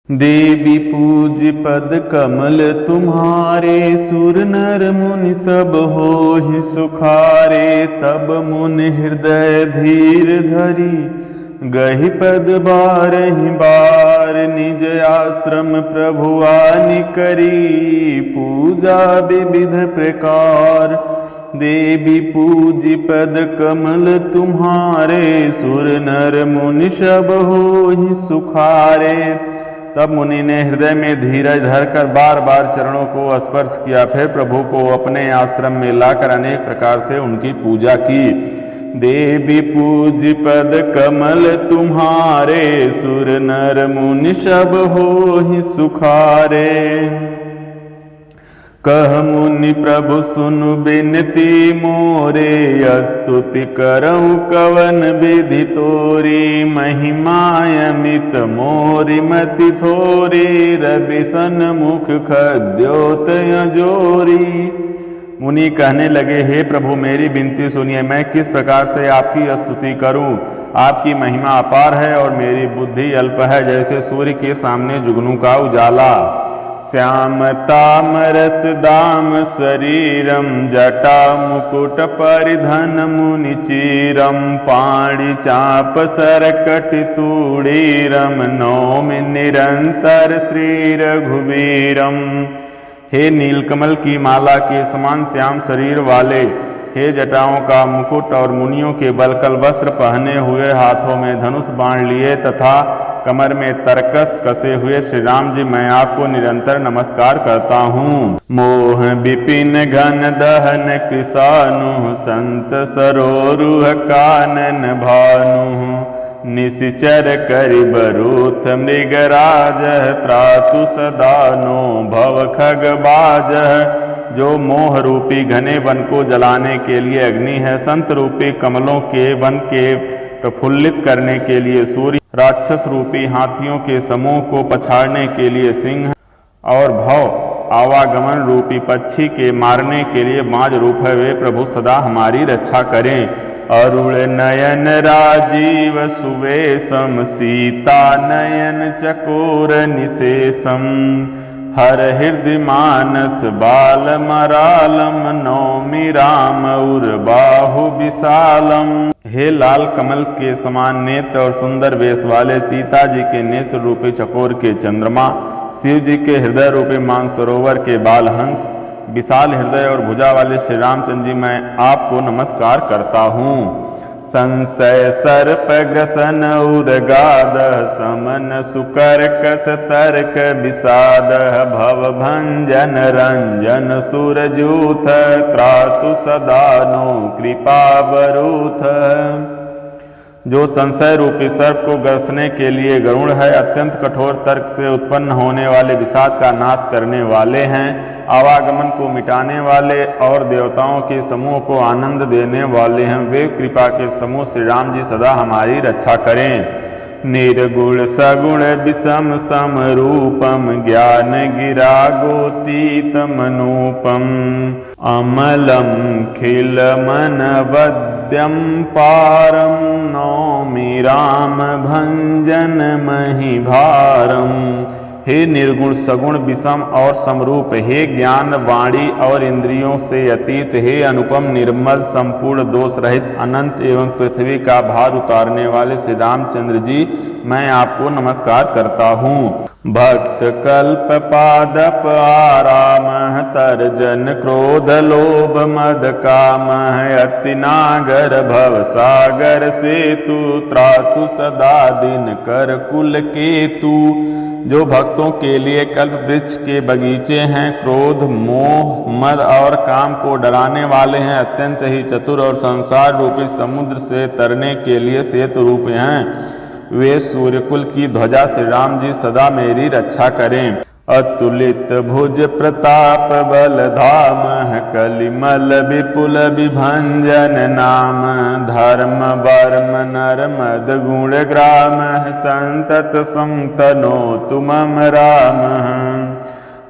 देवी पूज पद कमल तुम्हारे, सुर नर मुनि सब होहि सुखारे। तब मुनि हृदय धीर धरी, गहि पद बारहि बार। निज आश्रम प्रभु आनि करी, पूजा विविध प्रकार। देवी पूज पद कमल तुम्हारे, सुर नर मुनि सब होहि सुखारे। तब मुनि ने हृदय में धीरज धरकर बार बार चरणों को स्पर्श किया, फिर प्रभु को अपने आश्रम में लाकर अनेक प्रकार से उनकी पूजा की। देवी पूज पद कमल तुम्हारे, सुर नर मुनि सब होहि सुखारे। कह मुनि प्रभु सुनु बिनती मोरे, स्तुति करऊँ कवन विधि तोरी। महिमायमित मोरि मति थोरी, रवि सन्मुख खद्योत जोरी। मुनि कहने लगे, हे प्रभु मेरी विनती सुनिए, मैं किस प्रकार से आपकी स्तुति करूं। आपकी महिमा अपार है और मेरी बुद्धि अल्प है, जैसे सूर्य के सामने जुगनू का उजाला। श्याम तामरस दाम शरीरम, जटा मुकुट परिधन मुनि चीरम। पाणि चाप सरकट तूड़ीरम, नौमि निरंतर श्री रघुवीरम। हे नीलकमल की माला के समान श्याम शरीर वाले, हे जटाओं का मुकुट और मुनियों के बलकल वस्त्र पहने हुए, हाथों में धनुष बाण लिए तथा कमर में तरकस कसे हुए श्री राम जी, मैं आपको निरंतर नमस्कार करता हूँ। मोह विपिन घन दहन कृसानु, संत सरोरुह कानन भानु। निशिचर करि बरूथ मृगराज, त्रातु सदानो भव खग बाज। जो मोह रूपी घने वन को जलाने के लिए अग्नि है, संत रूपी कमलों के वन के प्रफुल्लित करने के लिए सूर्य, राक्षस रूपी हाथियों के समूह को पछाड़ने के लिए सिंह और भव आवागमन रूपी पक्षी के मारने के लिए बाज रूप है, वे प्रभु सदा हमारी रक्षा करें। अरुण नयन राजीव सुवेशम, सीता नयन चकोर निशेषम। हर हृदय मानस बाल मरालम, नौमि राम उर बाहु विशालम। हे लाल कमल के समान नेत्र और सुंदर वेश वाले सीता जी के नेत्र रूपी चकोर के चंद्रमा, शिव जी के हृदय रूपी मानसरोवर के बाल हंस, विशाल हृदय और भुजा वाले श्री रामचंद्र जी, मैं आपको नमस्कार करता हूँ। संशय सर्प ग्रसन उदगाद, समन सुकर कस तर्क विषाद। भव भंजन रंजन सुरजूथ, त्रातु सदानो कृपा बरूथ। जो संशय रूपी सर्प को ग्रसने के लिए गरुड़ है, अत्यंत कठोर तर्क से उत्पन्न होने वाले विषाद का नाश करने वाले हैं, आवागमन को मिटाने वाले और देवताओं के समूह को आनंद देने वाले हैं, वे कृपा के समूह श्री राम जी सदा हमारी रक्षा करें। निर्गुण सगुण विषम सम रूपम, ज्ञान गिरा गोतीतम अनूपम। अमलम खिल मन वद्यम पारम, नौमि राम भंजन महि भारम। हे निर्गुण सगुण विषम और समरूप, हे ज्ञान वाणी और इंद्रियों से अतीत, हे अनुपम निर्मल संपूर्ण दोष रहित अनंत एवं पृथ्वी का भार उतारने वाले श्री रामचंद्र जी, मैं आपको नमस्कार करता हूँ। भक्त कल्प पादप आराम, तर्जन क्रोध लोभ मद काम। अति नागर भव सागर सेतु, त्रातु सदा दिन कर कुल केतु। जो भक्तों के लिए कल्प वृक्ष के बगीचे हैं, क्रोध मोह मद और काम को डराने वाले हैं, अत्यंत ही चतुर और संसार रूपी समुद्र से तरने के लिए सेतु रूप हैं, वे सूर्यकुल की ध्वजा श्री राम जी सदा मेरी रक्षा करें। अतुलित भुज प्रताप बल धाम, कलिमल विपुल विभंजन नाम। धर्म वर्म नर मद गुण ग्राम, संतत संतनो तुमम राम।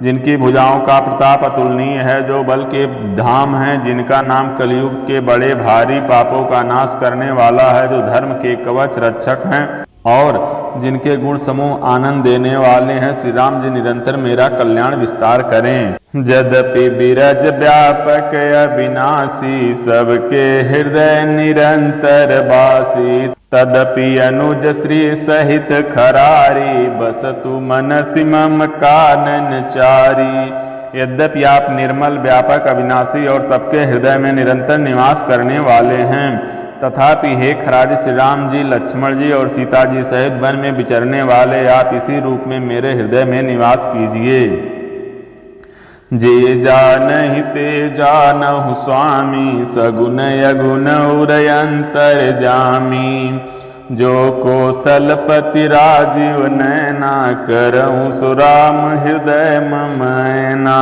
जिनकी भुजाओं का प्रताप अतुलनीय है, जो बल के धाम हैं, जिनका नाम कलयुग के बड़े भारी पापों का नाश करने वाला है, जो धर्म के कवच रक्षक हैं और जिनके गुण समूह आनंद देने वाले हैं, श्री राम जी निरंतर मेरा कल्याण विस्तार करें। यद्यपि बिरज व्यापक अविनाशी, सबके हृदय निरंतर बासी, तदपि अनुज श्री सहित खरारी, बसतु मनसि मम कानन चारी। यद्यपि आप निर्मल व्यापक अविनाशी और सबके हृदय में निरंतर निवास करने वाले हैं, तथापि हे खरारी श्री राम जी, लक्ष्मण जी और सीता जी सहित वन में विचरने वाले आप इसी रूप में मेरे हृदय में निवास कीजिए। जे जानहि ते जानहु स्वामी, सगुन अगुन उरयंतर जामी, जो कौशलपति राजीव नैना, करऊँ सुराम हृदय ममैना।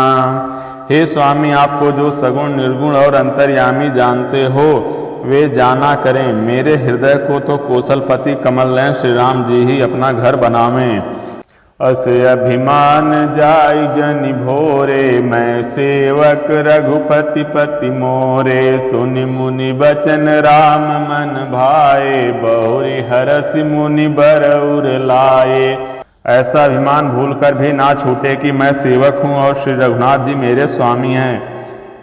हे स्वामी, आपको जो सगुण निर्गुण और अंतर्यामी जानते हो वे जाना करें। मेरे हृदय को तो कौशलपति कमल नयन श्री राम जी ही अपना घर बनावें। अस अभिमान जाई जनि भोरे, मैं सेवक रघुपति पति मोरे, सुनि मुनि बचन राम मन भाए, बहुरी हरसि मुनि बरउर लाए। ऐसा अभिमान भूलकर भी ना छूटे कि मैं सेवक हूँ और श्री रघुनाथ जी मेरे स्वामी हैं।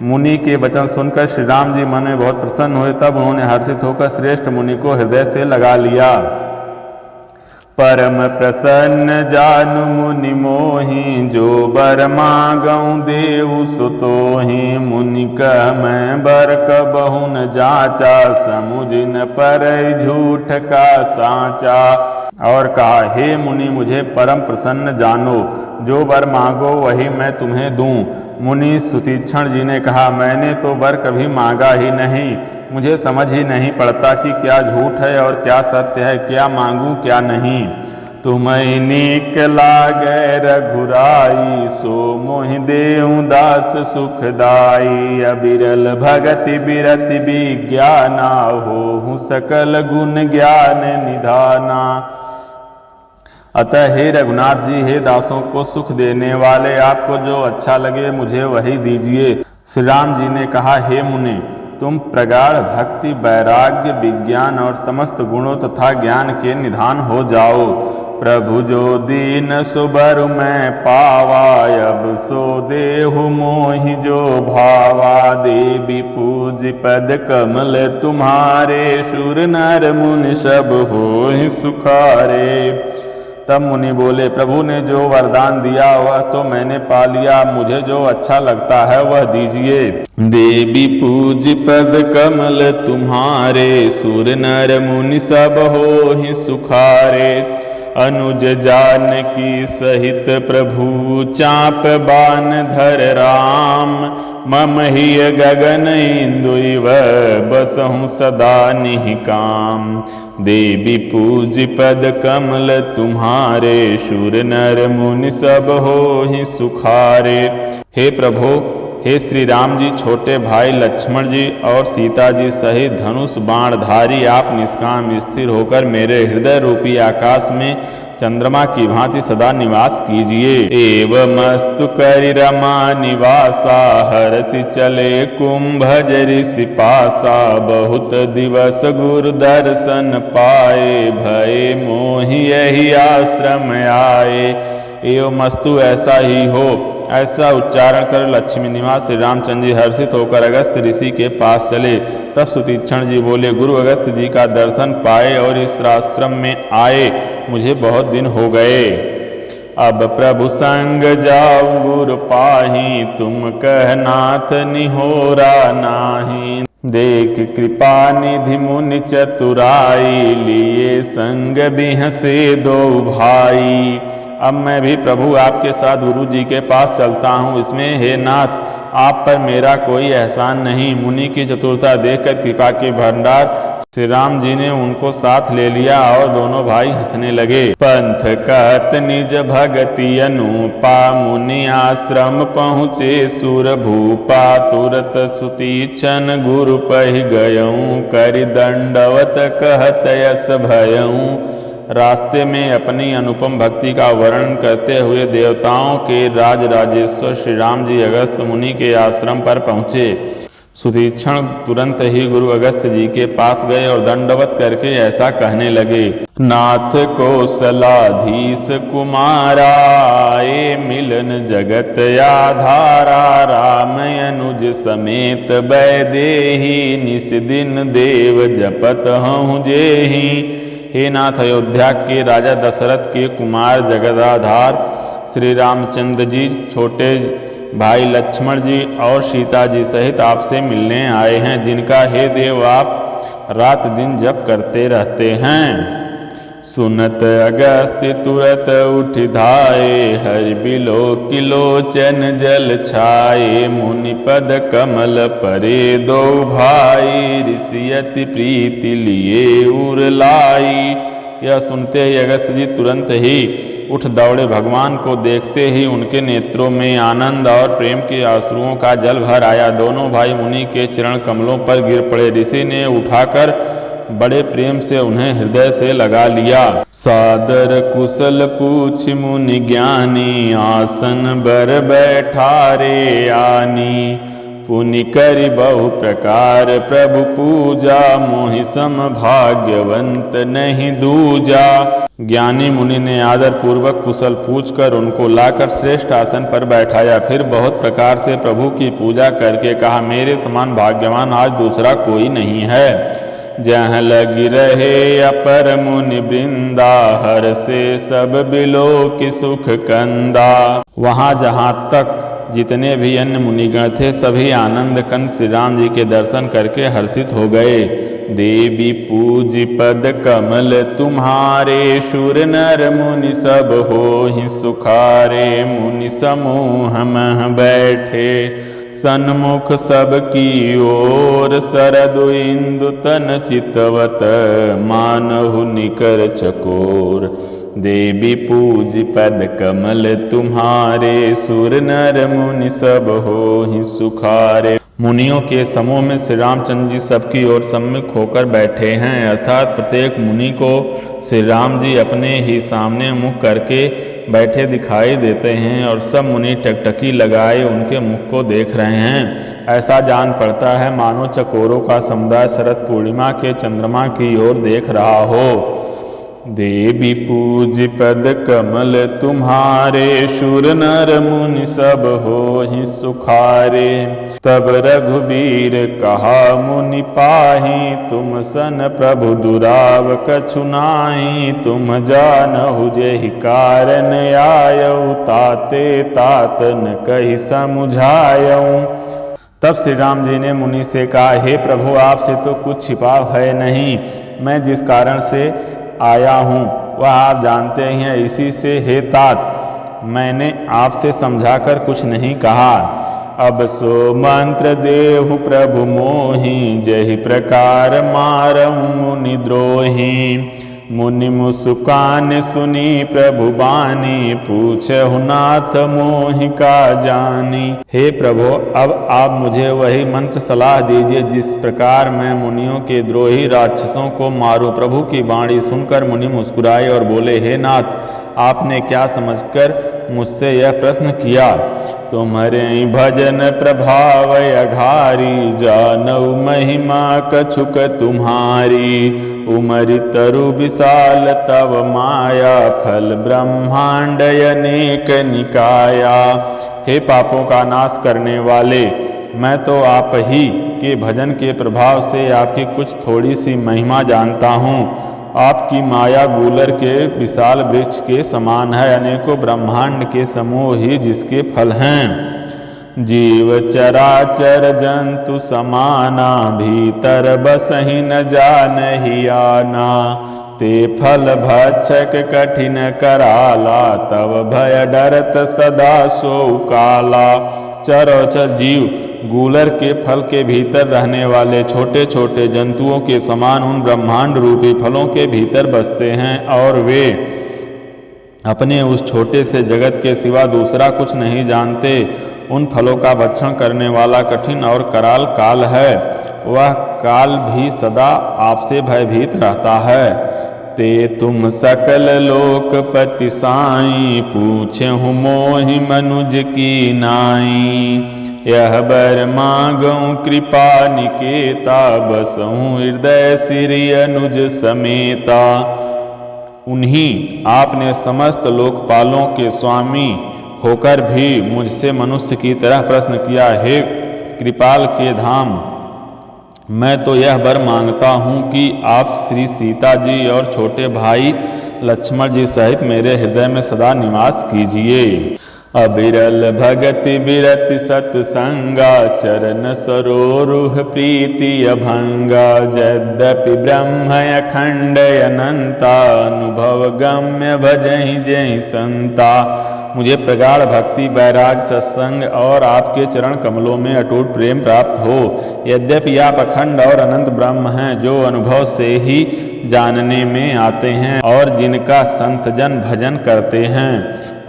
मुनि के वचन सुनकर श्री राम जी मन में बहुत प्रसन्न हुए। तब उन्होंने हर्षित होकर श्रेष्ठ मुनि को हृदय से लगा लिया। परम प्रसन्न जानु मुनि मोहि, जो बर मांगऊँ देउ सुतोहि, मुनि कह मैं बर कबहु न जाचा, समुझ न परई झूठ का साचा। और कहा, हे मुनि मुझे परम प्रसन्न जानो, जो वर मांगो वही मैं तुम्हें दूं। मुनि सुतीक्षण जी ने कहा, मैंने तो वर कभी मांगा ही नहीं, मुझे समझ ही नहीं पड़ता कि क्या झूठ है और क्या सत्य है, क्या मांगूं क्या नहीं। तुम्हें नीक लागे रघुराई, सो मोहि देऊँ दास सुखदाई। अबिरल भगति बिरति विज्ञाना, होहु सकल गुण ज्ञान निधाना। अतः हे रघुनाथ जी, हे दासों को सुख देने वाले, आपको जो अच्छा लगे मुझे वही दीजिए। श्री राम जी ने कहा, हे मुनि, तुम प्रगाढ़ भक्ति, वैराग्य, विज्ञान और समस्त गुणों तथा ज्ञान के निधान हो जाओ। प्रभु जो दीन सुबरु मैं पावा, अब सो देहु मोहि जो भावा। देवी पूज पद कमल तुम्हारे, शूर नर मुनि सब होहि सुखारे। तब मुनि बोले, प्रभु ने जो वरदान दिया वह तो मैंने पा लिया, मुझे जो अच्छा लगता है वह दीजिए। देवी पूज पद कमल तुम्हारे, सुर नर मुनि सब होहि सुखारे। अनुज जानकी सहित प्रभु, चाप बान धर राम। मम हिय गगन इंदुइव, बसहु सदा निहिकाम। देवी पूज पद कमल तुम्हारे, शूर नर मुनि सब होहि सुखारे। हे प्रभु, हे श्री राम जी, छोटे भाई लक्ष्मण जी और सीता जी सहित धनुष बाणधारी आप निष्काम स्थिर होकर मेरे हृदय रूपी आकाश में चंद्रमा की भांति सदा निवास कीजिए। एवमस्तु करि रमा निवासा, हरसि चले कुंभज ऋषि पासा। बहुत दिवस गुरु दर्शन पाए, भय मोहि यही आश्रम आए। एवमस्तु ऐसा ही हो, ऐसा उच्चारण कर लक्ष्मी निवास श्री रामचंद्र जी हर्षित होकर अगस्त ऋषि के पास चले। तब सुतीक्षण जी बोले, गुरु अगस्त जी का दर्शन पाए और इस आश्रम में आए मुझे बहुत दिन हो गए। अब प्रभु संग जाऊं गुरु पाही, तुम कह नाथ निहोरा नाही। देख कृपा निधि मुनि चतुराई, लिए संग बिहसे दो भाई। अब मैं भी प्रभु आपके साथ गुरु जी के पास चलता हूँ। इसमें हे नाथ, आप पर मेरा कोई एहसान नहीं। मुनि की चतुरता देखकर कृपा के भंडार श्री राम जी ने उनको साथ ले लिया और दोनों भाई हंसने लगे। पंथ कहत निज भगति अनुपा, मुनि आश्रम पहुँचे सुर भूपा। तुरत सुतीक्षण गुरु पहि गयऊँ, करि दंडवत कहत यस भयऊँ। रास्ते में अपनी अनुपम भक्ति का वर्णन करते हुए देवताओं के राज राजेश्वर श्री राम जी अगस्त मुनि के आश्रम पर पहुँचे। सुतीक्षण तुरंत ही गुरु अगस्त्य जी के पास गए और दंडवत करके ऐसा कहने लगे। नाथ कौशलाधीश कुमारा, ये मिलन जगत आधारा, राम अनुज समेत वैदेही, निस दिन देव जपत हूँ जेहि। हे नाथ, अयोध्या के राजा दशरथ के कुमार जगदाधार श्री रामचंद्र जी, छोटे भाई लक्ष्मण जी और सीता जी सहित आपसे मिलने आए हैं, जिनका हे देव आप रात दिन जप करते रहते हैं। सुनत अगस्त्य तुरत उठ धाये, हरि बिलो किलोचन जल छाये, मुनि पद कमल परे दो भाई, ऋषियति प्रीति लिए उर लाई। यह सुनते ही अगस्त्य जी तुरंत ही उठ दौड़े। भगवान को देखते ही उनके नेत्रों में आनंद और प्रेम के आंसुओं का जल भर आया। दोनों भाई मुनि के चरण कमलों पर गिर पड़े। ऋषि ने उठाकर बड़े प्रेम से उन्हें हृदय से लगा लिया। सादर कुशल पूछ मुनि ज्ञानी, आसन बर बैठारे आनी, पुनि करि बहु प्रकार प्रभु पूजा, मोहि सम भाग्यवंत नहीं दूजा। ज्ञानी मुनि ने आदर पूर्वक कुशल पूछकर उनको लाकर श्रेष्ठ आसन पर बैठाया। फिर बहुत प्रकार से प्रभु की पूजा करके कहा, मेरे समान भाग्यवान आज दूसरा कोई नहीं है। जहाँ लगी रहे अपर मुनि वृंदा, हर से सब बिलो की सुख कंदा। वहाँ जहाँ तक जितने भी अन्य मुनिगण थे सभी आनंद कंद श्री राम जी के दर्शन करके हर्षित हो गए। देवी पूजी पद कमल तुम्हारे, शूर नर मुनि सब होहि सुखारे। मुनि समूह मह बैठे सन्मुख सबकी ओर, सरदु इंदु तन चितवत मानहु निकर चकोर। देवी पूज पद कमल तुम्हारे, सुर नर मुनि सब होहि सुखारे। मुनियों के समूह में श्री रामचंद्र जी सबकी ओर सम्मुख होकर बैठे हैं, अर्थात प्रत्येक मुनि को श्री राम जी अपने ही सामने मुख करके बैठे दिखाई देते हैं और सब मुनि टकटकी लगाए उनके मुख को देख रहे हैं। ऐसा जान पड़ता है मानो चकोरों का समुदाय शरद पूर्णिमा के चंद्रमा की ओर देख रहा हो। देवी पूज पद कमल तुम्हारे, शूर नर मुनि सब होहि सुखारे। तब रघुबीर कहा मुनि पाहि, तुम सन प्रभु दुराव कछु नाहि। तुम जानहु जेहि कारण आयऊ, ताते तात न कहि समुझायऊ। तब श्री राम जी ने मुनि से कहा, हे प्रभु, आपसे तो कुछ छिपा है नहीं। मैं जिस कारण से आया हूँ वह आप जानते ही हैं। इसी से हे तात, मैंने आपसे समझाकर कुछ नहीं कहा। अब सो मंत्र देहु प्रभु मोहि, जहि प्रकार मारहु मुनि द्रोही। मुनि मुस्कान सुनी प्रभु बानी, पूछहु नाथ मोहि का जानी। हे प्रभु, अब आप मुझे वही मंत्र सलाह दीजिए जिस प्रकार मैं मुनियों के द्रोही राक्षसों को मारूं। प्रभु की वाणी सुनकर मुनि मुस्कुराए और बोले, हे नाथ, आपने क्या समझकर मुझसे यह प्रश्न किया? तुम्हारे भजन प्रभाव अघारी, जानऊ महिमा कछुक तुम्हारी। उमरि तरु विशाल तव माया, फल ब्रह्मांड अनेक निकाया। हे पापों का नाश करने वाले, मैं तो आप ही के भजन के प्रभाव से आपकी कुछ थोड़ी सी महिमा जानता हूँ। आपकी माया गूलर के विशाल वृक्ष के समान है, अनेकों ब्रह्मांड के समूह ही जिसके फल हैं। जीव चराचर जंतु समाना, भीतर बसहि न जानहि आना। ते फल भक्षक कठिन कराला, तब भय डरत सदा सो काला। चराचर जीव गूलर के फल के भीतर रहने वाले छोटे छोटे जंतुओं के समान उन ब्रह्मांड रूपी फलों के भीतर बसते हैं और वे अपने उस छोटे से जगत के सिवा दूसरा कुछ नहीं जानते। उन फलों का भक्षण करने वाला कठिन और कराल काल है, वह काल भी सदा आपसे भयभीत रहता है। ते तुम सकल लोकपति साई, पूछहु मोहि मनुज की नाई। यह बर मांगऊँ कृपा निकेता, बसऊँ हृदय सिरि अनुज समेता। उन्हीं आपने समस्त लोकपालों के स्वामी होकर भी मुझसे मनुष्य की तरह प्रश्न किया। हे कृपाल के धाम, मैं तो यह वर मांगता हूँ कि आप श्री सीता जी और छोटे भाई लक्ष्मण जी सहित मेरे हृदय में सदा निवास कीजिए। अबिरल भगति बिरति सत्संगा, चरण सरोरुह प्रीति अभंगा। यद्यपि ब्रह्म अखंड अनंता, अनुभव गम्य भजहि जहि संता। मुझे प्रगाढ़ भक्ति, वैराग, सत्संग और आपके चरण कमलों में अटूट प्रेम प्राप्त हो। यद्यपि आप अखंड और अनंत ब्रह्म हैं, जो अनुभव से ही जानने में आते हैं और जिनका संतजन भजन करते हैं।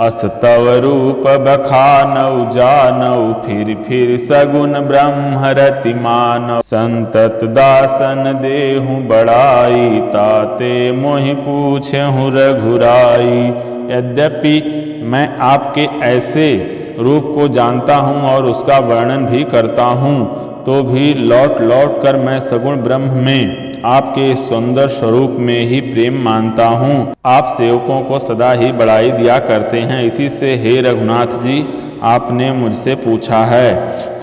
अस्तव रूप बखानऊ जानऊ, फिर सगुन ब्रह्म रति मानव। संतत दासन देहु बड़ाई, ताते मोहि पूछहु रघुराई। यद्यपि मैं आपके ऐसे रूप को जानता हूँ और उसका वर्णन भी करता हूँ, तो भी लौट लौट कर मैं सगुण ब्रह्म में आपके सुंदर स्वरूप में ही प्रेम मानता हूँ। आप सेवकों को सदा ही बड़ाई दिया करते हैं। इसी से हे रघुनाथ जी, आपने मुझसे पूछा है।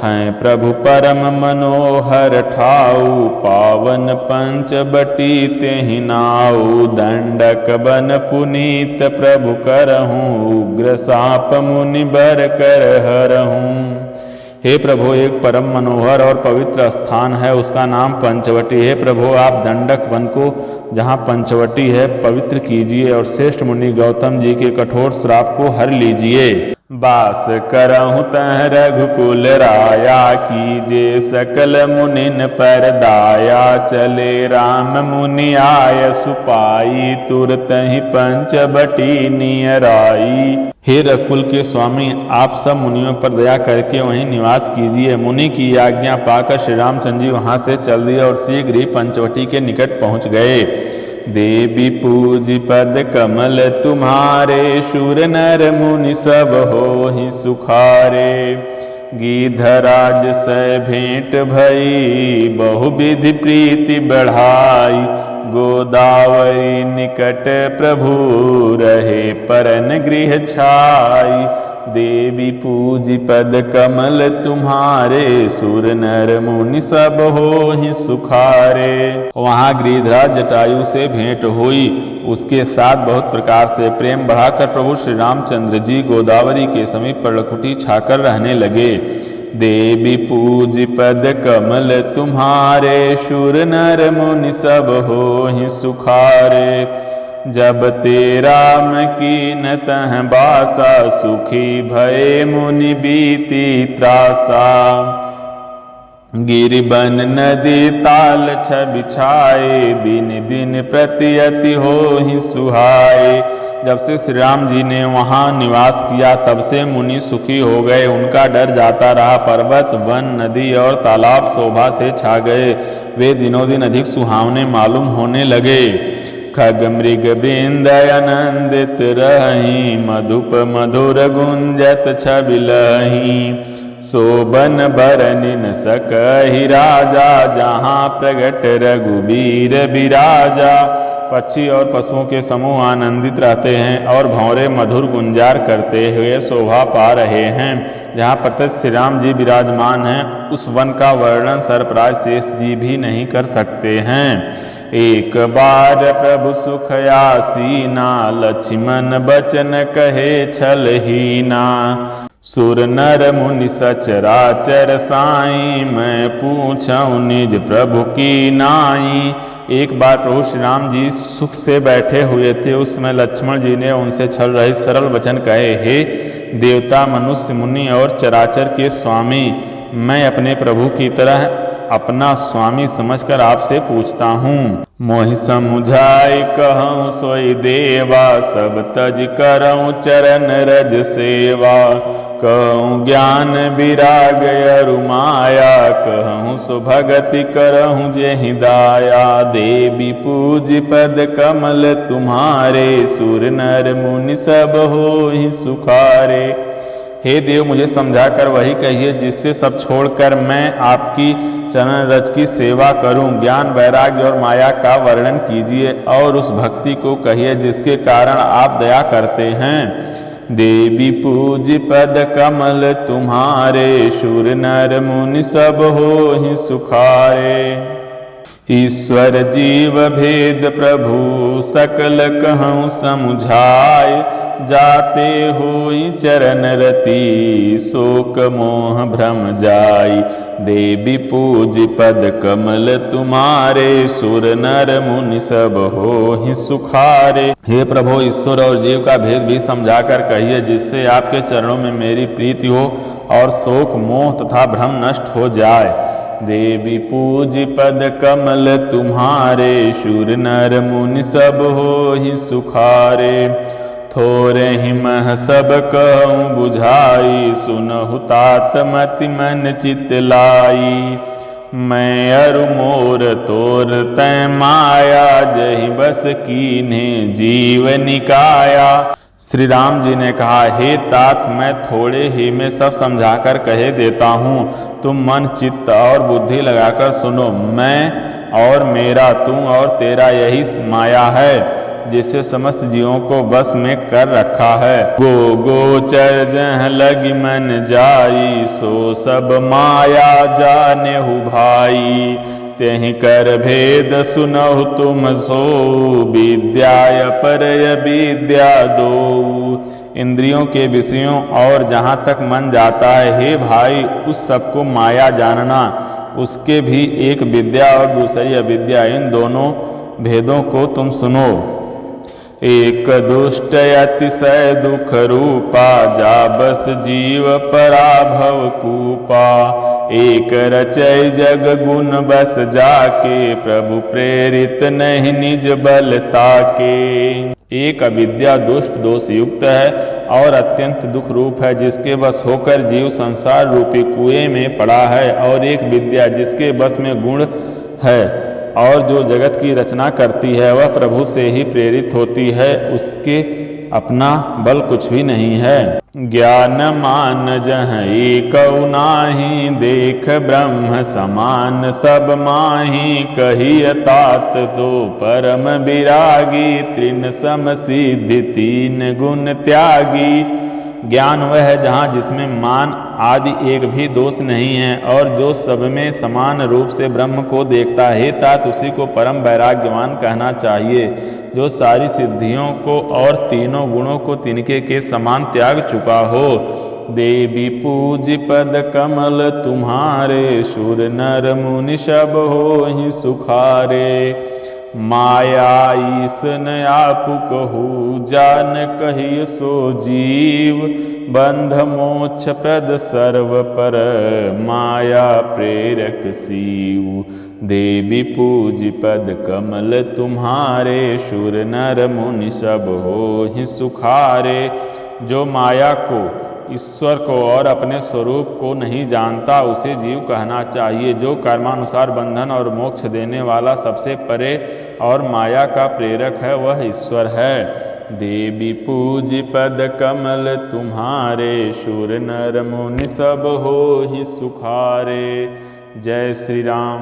हैं प्रभु परम मनोहर ठाऊ, पावन पंचबटी तेहि नाऊ। दंडक बन पुनीत प्रभु करहूँ, उग्र साप मुनि बर कर हरहूँ। हे प्रभु, एक परम मनोहर और पवित्र स्थान है, उसका नाम पंचवटी है। प्रभु, आप दंडक वन को, जहाँ पंचवटी है, पवित्र कीजिए और श्रेष्ठ मुनि गौतम जी के कठोर श्राप को हर लीजिए। बास करहु तह रघुकुल राया, कीजे सकल मुनिन पर दाया। चले राम मुनि आय सुपाई, तुरत ही पंचबटी नियराई। हे रघुकुल के स्वामी, आप सब मुनियों पर दया करके वहीं निवास कीजिए। मुनि की आज्ञा पाकर श्री रामचंद्र जी वहां से चल दिए और शीघ्र ही पंचवटी के निकट पहुंच गए। देवी पूज पद कमल तुम्हारे, शूर नर मुनि सब होहि सुखारे। गिधराज से भेंट भई, बहुविधि प्रीति बढ़ाई। गोदावरी निकट प्रभु रहे, परन गृह छाई। देवी पूजी पद कमल तुम्हारे, सुर नर मुनि सब होहि सुखारे। वहाँ गिरिधराज जटायु से भेंट हुई। उसके साथ बहुत प्रकार से प्रेम बढ़ाकर प्रभु श्री रामचंद्र जी गोदावरी के समीप पर्णकुटी छाकर रहने लगे। देवी पूज पद कमल तुम्हारे, शूर नर मुनि सब होहि सुखारे। जब ते राम कीन तह बासा, सुखी भये मुनि बीती त्रासा। गिरिबन नदी ताल छबि छाए, दिन दिन प्रति अति होहि सुहाए। जब से श्री राम जी ने वहाँ निवास किया, तब से मुनि सुखी हो गए। उनका डर जाता रहा। पर्वत, वन, नदी और तालाब शोभा से छा गए। वे दिनों दिन अधिक सुहावने मालूम होने लगे। खग मृग बिंद आनंदित रही, मधुप मधुर गुंजत छबि लही। शोभन बरनिन सकहि राजा, जहाँ प्रगट रघुबीर बिराजा। पक्षी और पशुओं के समूह आनंदित रहते हैं और भंवरे मधुर गुंजार करते हुए शोभा पा रहे हैं। जहाँ प्रत्यक्ष श्री राम जी विराजमान हैं, उस वन का वर्णन सरपराज शेष जी भी नहीं कर सकते हैं। एक बार प्रभु सुख आसीना, लक्ष्मण बचन कहे छलहीना। सुर नर मुनि सचराचर साई, मैं पूछऊँ निज प्रभु की नाई। एक बार प्रभु श्री राम जी सुख से बैठे हुए थे। उस समय लक्ष्मण जी ने उनसे छल रहे सरल वचन कहे, हे देवता, मनुष्य, मुनि और चराचर के स्वामी, मैं अपने प्रभु की तरह अपना स्वामी समझकर आपसे पूछता हूँ। मोहि समुझाई कहूँ सोई देवा, सब तज करऊँ चरण रज सेवा। कहूँ ज्ञान विराग अरु माया, कहूँ सो भगति करहूँ जेहि दाया। देवी पूज पद कमल तुम्हारे, सुर नर मुनि सब होहि सुखारे। हे देव, मुझे समझाकर वही कहिए जिससे सब छोड़कर मैं आपकी चरण रज की सेवा करूं। ज्ञान, वैराग्य और माया का वर्णन कीजिए और उस भक्ति को कहिए जिसके कारण आप दया करते हैं। देवी पूज पद कमल तुम्हारे, शूर नर मुनि सब होहि सुखारे। ईश्वर जीव भेद प्रभु सकल कहूँ समुझाय, जाते होई चरण रति शोक मोह भ्रम जाई। देवी पूज पद कमल तुम्हारे, सुर नर मुनि सब होहि सुखारे। हे प्रभु, ईश्वर और जीव का भेद भी समझाकर कहिए जिससे आपके चरणों में मेरी प्रीति हो और शोक मोह तथा भ्रम नष्ट हो जाए। देवी पूज पद कमल तुम्हारे, शूर नर मुनि सब होहि सुखारे। थोरे ही मह सब कहूँ बुझाई, सुनहु तात मति मन चित लाई। मैं अरु मोर तोर तै माया, जहि बस कीन्हे जीव निकाया। श्री राम जी ने कहा, हे तात, मैं थोड़े ही में सब समझाकर कहे देता हूँ, तुम मन चित्त और बुद्धि लगाकर सुनो। मैं और मेरा, तू और तेरा यही माया है जिससे समस्त जीवों को बस में कर रखा है। गो गोचर जह लगी मन जाई, सो सब माया जानेहु भाई। तेहि कर भेद सुनहु तुम सो, विद्या अपरय विद्या दो। इंद्रियों के विषयों और जहाँ तक मन जाता है, हे भाई, उस सबको माया जानना। उसके भी एक विद्या और दूसरी अविद्या, इन दोनों भेदों को तुम सुनो। एक दुष्ट अतिशय दुख रूपा, जा बस जीव पराभव कूपा। एक रचय जग गुण बस जाके, प्रभु प्रेरित नहीं निज बल ताके। एक अविद्या दुष्ट दोष युक्त है और अत्यंत दुख रूप है, जिसके बस होकर जीव संसार रूपी कुएं में पड़ा है। और एक विद्या जिसके बस में गुण है और जो जगत की रचना करती है, वह प्रभु से ही प्रेरित होती है, उसके अपना बल कुछ भी नहीं है। ज्ञान मान जह एकौ नाहि, देख ब्रह्म समान सब माही। कहिय तात जो परम विरागी, तृण सम सिद्धि तीन गुण त्यागी। ज्ञान वह है जहाँ जिसमें मान आदि एक भी दोष नहीं है और जो सब में समान रूप से ब्रह्म को देखता है। तात उसी को परम वैराग्यवान कहना चाहिए, जो सारी सिद्धियों को और तीनों गुणों को तिनके के समान त्याग चुका हो। देवी पूज पद कमल तुम्हारे, शूर नर मुनि सब होहि सुखारे। माया ईसन आपु कहू, जान कहिय सो जीव। बंध मोक्ष प्रद सर्व पर, माया प्रेरक सीव। देवी पूज पद कमल तुम्हारे, शूर नर मुनि सब होहि सुखारे। जो माया को, ईश्वर को और अपने स्वरूप को नहीं जानता, उसे जीव कहना चाहिए। जो कर्मानुसार बंधन और मोक्ष देने वाला सबसे परे और माया का प्रेरक है, वह ईश्वर है। देवी पूज पद कमल तुम्हारे, शूर नर मुनि सब होहि सुखारे। जय श्री राम।